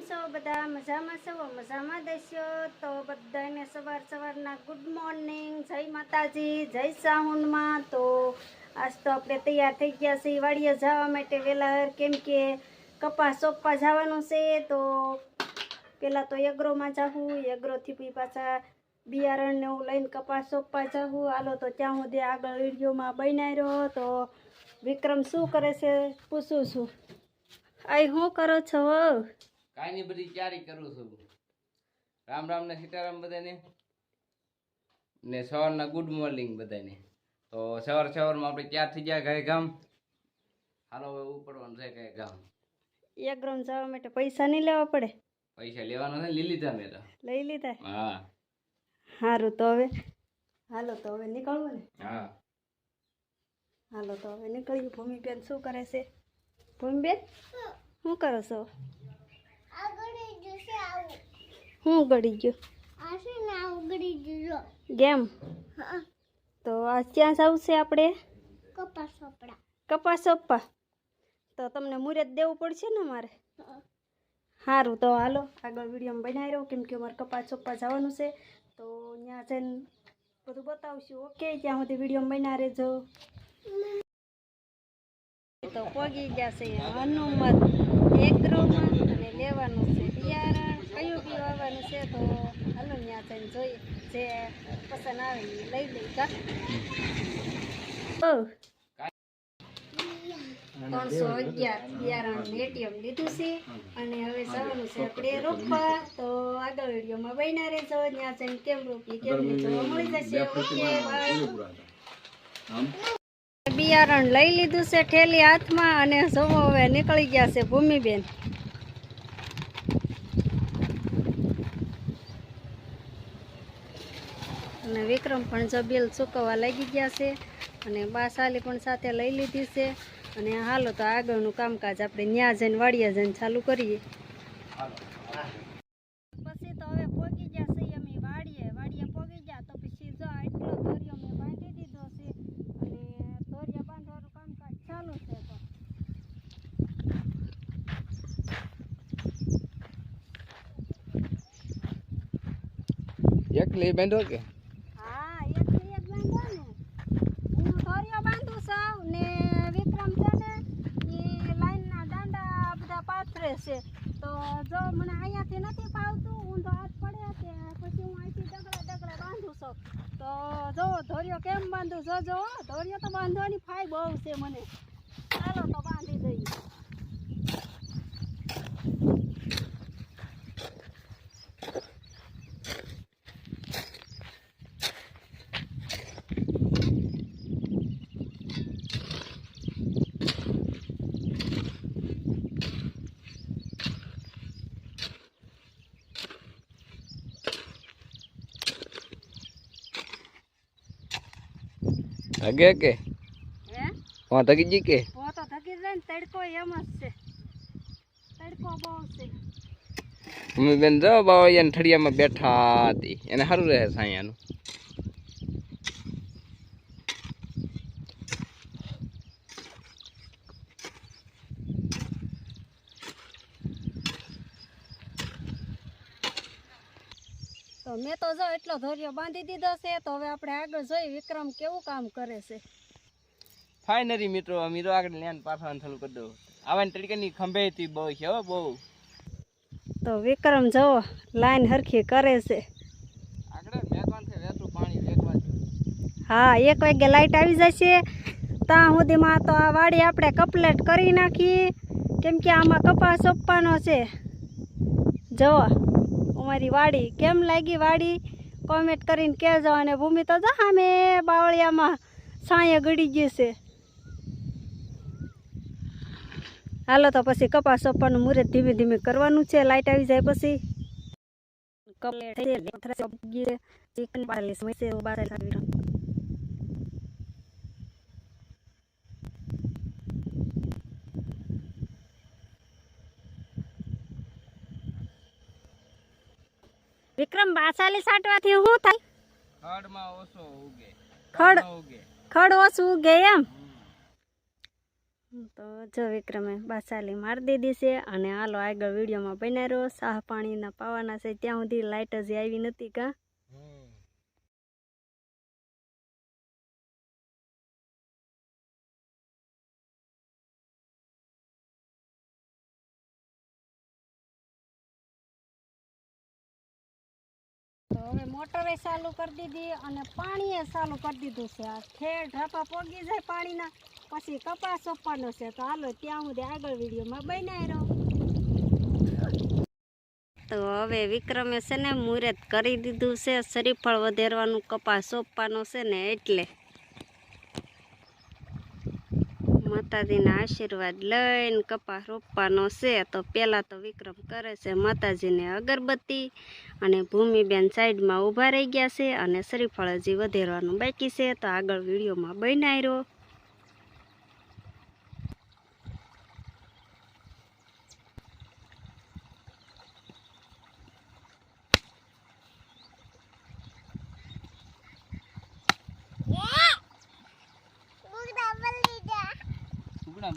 છો બધા મજામાં છો મજામાં દેશો તો બધાને સવારના ગુડ મોર્નિંગ જય માતાજી જય સાહુનમાં તો આજ તો આપણે તૈયાર થઈ ગયા છીએ વાડીએ જવા માટે વેલા કેમ કે કપાસ સોંપવા જવાનું છે તો પેલા તો એગ્રોમાં જાવું એગ્રોથી પાછા બિયારણ ને એવું લઈને કપાસ સોંપવા જાવું હાલો તો ત્યાં સુધી આગળ વિડીયોમાં બનાવી રહ્યો તો વિક્રમ શું કરે છે પૂછું છું આઈ શું કરો છો કાઈ ની બધી તૈયારી કરું છું રામ રામ ને સીતારામ બધાને ને સવારના ગુડ મોર્નિંગ બધાને તો સવારમાં આપણે તૈયાર થઈ ગયા ઘરે ગામ હાલો હવે ઉપડવાનું છે કઈ ગામ એગ્રોમ જવા માટે પૈસા નહીં લેવા પડે પૈસા લેવાના છે લઈ લીધા મેં તો લઈ લીધા હા સારું તો હવે હાલો તો હવે નીકળવું ને હા હાલો તો હવે નીકળ્યું ભૂમિબેન શું કરે છે ભૂમિબેન શું કરો છો હું ગળી ગયો ગેમ તો આ ક્યાં જવું છે આપણે કપાસ સોંપવા તો તમને મુહૂર્ત દેવું પડશે ને મારે સારું તો હાલો આગળ વિડીયોમાં બનાવી રહ્યો કેમ કે અમારે કપાસ સોંપવા જવાનું છે તો ત્યાં જઈને બધું બતાવશું ઓકે ત્યાં સુધી વિડીયોમાં બનાવી રહેજો તો પોગી ગયા છે હનુમત એગ્રોમાં અને લેવાનું છે બિયારણ કયું બી વાવવાનું છે તો હાલો ત્યાં જઈને જોઈએ જે પસંદ આવે એ લઈ લઈ કા 311 બિયારણ એટીએમ લીધું છે અને હવે જવાનું છે આપણે રોપવા તો આગળ વિડીયોમાં બન્યા રહેજો ત્યાં જઈને કેમ રોપીએ કેમ નહીં જોવા મળી જશે ઓકે બિયારણ લઈ લીધું છે ઠેલી હાથમાં અને જોવો હવે નીકળી ગયા છે ભૂમિબેન અને વિક્રમ પણ જબેલ ચૂકવવા લાગી ગયા છે અને બાસાલી પણ સાથે લઈ લીધી છે અને હાલો તો આગળનું કામકાજ આપણે ન્યા જઈને વાડિયા જઈને ચાલુ કરીએ પછી તો હવે પોગી ગયા છે અમે વાડીએ પોગી ગયા તો પછી જો એટલો દોરિયો મેં બાંધી દીધો છે અને દોરિયા બાંધવાનું કામકાજ ચાલુ છે તો એકલી બાંધો કે હા એકલી એક બાંધો ને હું દોરિયો બાંધું છું ને વિક્રમ છે ને એ લાઈનના દાંડા બધા પાથરે છે તો જો મને અહીંયાથી નથી ફાવતું ઊંધો હાથ પડે કે પછી હું અહીંથી ડગડે બાંધું છું તો જો દોરિયો કેમ બાંધું જો દોરિયો તો બાંધવાની ફાઈ બહુ છે મને ચાલો તો બાંધી દઈએ અગે કે હે ઓ તકી જી કે ઓ તો થકી જાય ને તડકો એમ જ છે તડકો બહુ છે મમ્મી બેન જો બાવળિયાની ઠળિયામાં બેઠા હતી એને સારું રહે સાયાનું તો મેં તો જો એટલો ધોરિયો બાંધી દીધો છે તો હવે આપણે આગળ જોઈ વિક્રમ કેવું કામ કરે છે ફાઇનલી મિત્રો અમે તો આગળ લેન પાછવાનું ચાલુ કરી દઉં આવવાની તરીકેની ખંભેથી બહુ છે હો બહુ તો વિક્રમ જો લાઈન હરખી કરે છે આગળ વેચવાનું છે વેચું પાણી વેચવાનું હા 1 વાગે લાઈટ આવી જશે ત્યાં સુધીમાં તો આ વાડી આપણે કમ્પ્લીટ કરી નાખી કેમ કે આમાં કપાસ સોંપવાનો છે જો અમારી વાડી કેમ લાગી વાડી કોમેન્ટ કરીને કહેજો અને ભૂમિ તો જો સામે બાવળિયામાં સાંયે ગળી ગઈ છે હાલો તો પછી કપાસ સોંપવાનું મુહૂર્ત ધીમે ધીમે કરવાનું છે લાઈટ આવી જાય પછી વિક્રમ બાસાલી સાટવાથી શું થાય ખડમાં ઓછો ઉગે ખડ ઓછું ઉગે એમ તો જો વિક્રમે બાસાલી મારી દીધી છે અને હાલો આગળ વિડીયોમાં બન્યા રહો. સાહ પાણીના પાવાના છે ત્યાં સુધી લાઇટ હજી આવી નથી કા. તો હવે મોટરે ચાલુ કરી દીધી અને પાણીએ ચાલુ કરી દીધું છે. આ ઠેર ઢાપા પોગી જાય પાણીના પછી કપાસ સોંપવાનો છે. તો હાલો ત્યાં સુધી આગળ વિડીયોમાં બન્યા રહો. તો હવે વિક્રમે છે ને મુહૂર્ત કરી દીધું છે. શરીફળ વધેરવાનું કપાસ સોંપવાનો છે ને એટલે માતાજીના આશીર્વાદ લઈને કપાસ રોપવાનો છે. તો પહેલાં તો વિક્રમ કરે છે માતાજીને અગરબત્તી અને ભૂમિબેન સાઈડમાં ઊભા રહી ગયા છે અને શરીફળ હજી વધેરવાનું બાકી છે. તો આગળ વિડીયોમાં બન્યા રહો.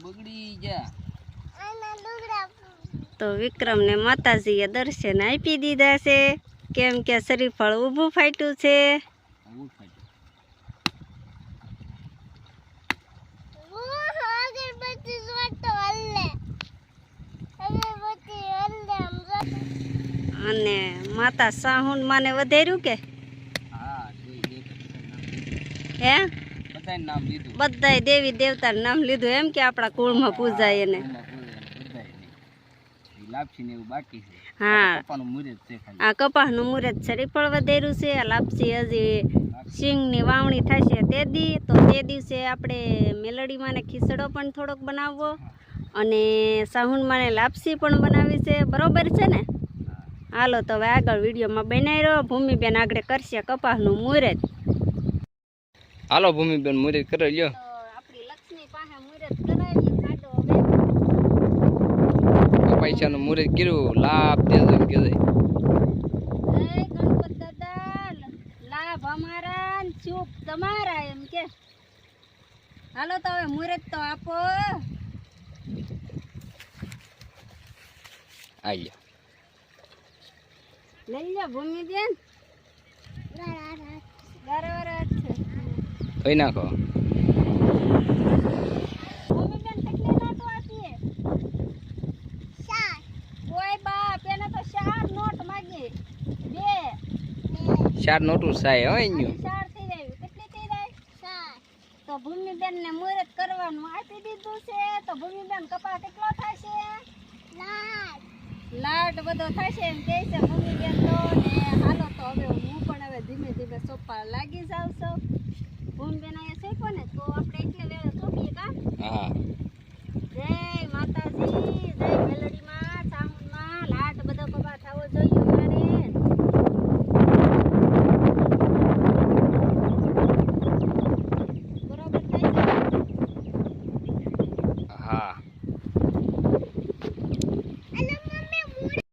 બગડી જા. તો વિક્રમને માતાજીએ દર્શન આપી દીધા છે કેમ કે શરીફળ ઊભું ફાટ્યું છે. અને માતા સાહુન માને વધેર્યું કે હે બધાય દેવી દેવતાનું નામ લીધું એમ કે આપણા કુળમાં પૂજાય એને. હા આ કપાસનું મુહૂર્ત શરીફળ વધેર્યું છે. આ લાપસી હજી સિંગની વાવણી થશે તે દી. તો તે દિવસે આપણે મેલડીમાંને ખીચડો પણ થોડોક બનાવવો અને સાહુનમાંને લાપસી પણ બનાવી છે. બરોબર છે ને? હાલો તો હવે આગળ વિડીયોમાં બનાવી રહ્યો. ભૂમિબેન આગળ કરશે કપાસનું મુહૂર્ત. હાલો ભૂમિબેન મુહૂર્ત કરી લ્યો. આપણી લક્ષ્મી પાસે મુહૂર્ત કરાવી કાઢો હવે. પૈસાનું મુહૂર્ત કર્યું લાભ દેજો કે જય ગણપત દાદા લાભ અમારા ને શુભ તમારા એમ કે. હાલો તો હવે મુહૂર્ત તો આપો. આઈ લઈ લો ભૂમિબેન. બરાબર છે. કઈ નાખો. ભૂમિબેન કેટલી નોટો આપીએ? 4. ઓય બાપ એને તો 4 નોટ માંગી. 2 4 નોટું સાય હો ઈન્યુ. 4 થઈ જાય. કેટલી થઈ જાય? 4. તો ભૂમિબેન ને મુહૂર્ત કરવાનું આપી દીધું છે. તો ભૂમિબેન કપા કેટલો થશે? લાટ બધો થશે એમ કહે છે ભૂમિબેન તો. ને હાલો તો હવે હું પણ હવે ધીમે ધીમે સોપા લાગી જાવ છું. ભૂમિબેન અહીંયા શેકો ને તો આપણે એટલે સોંપીએ કા. હા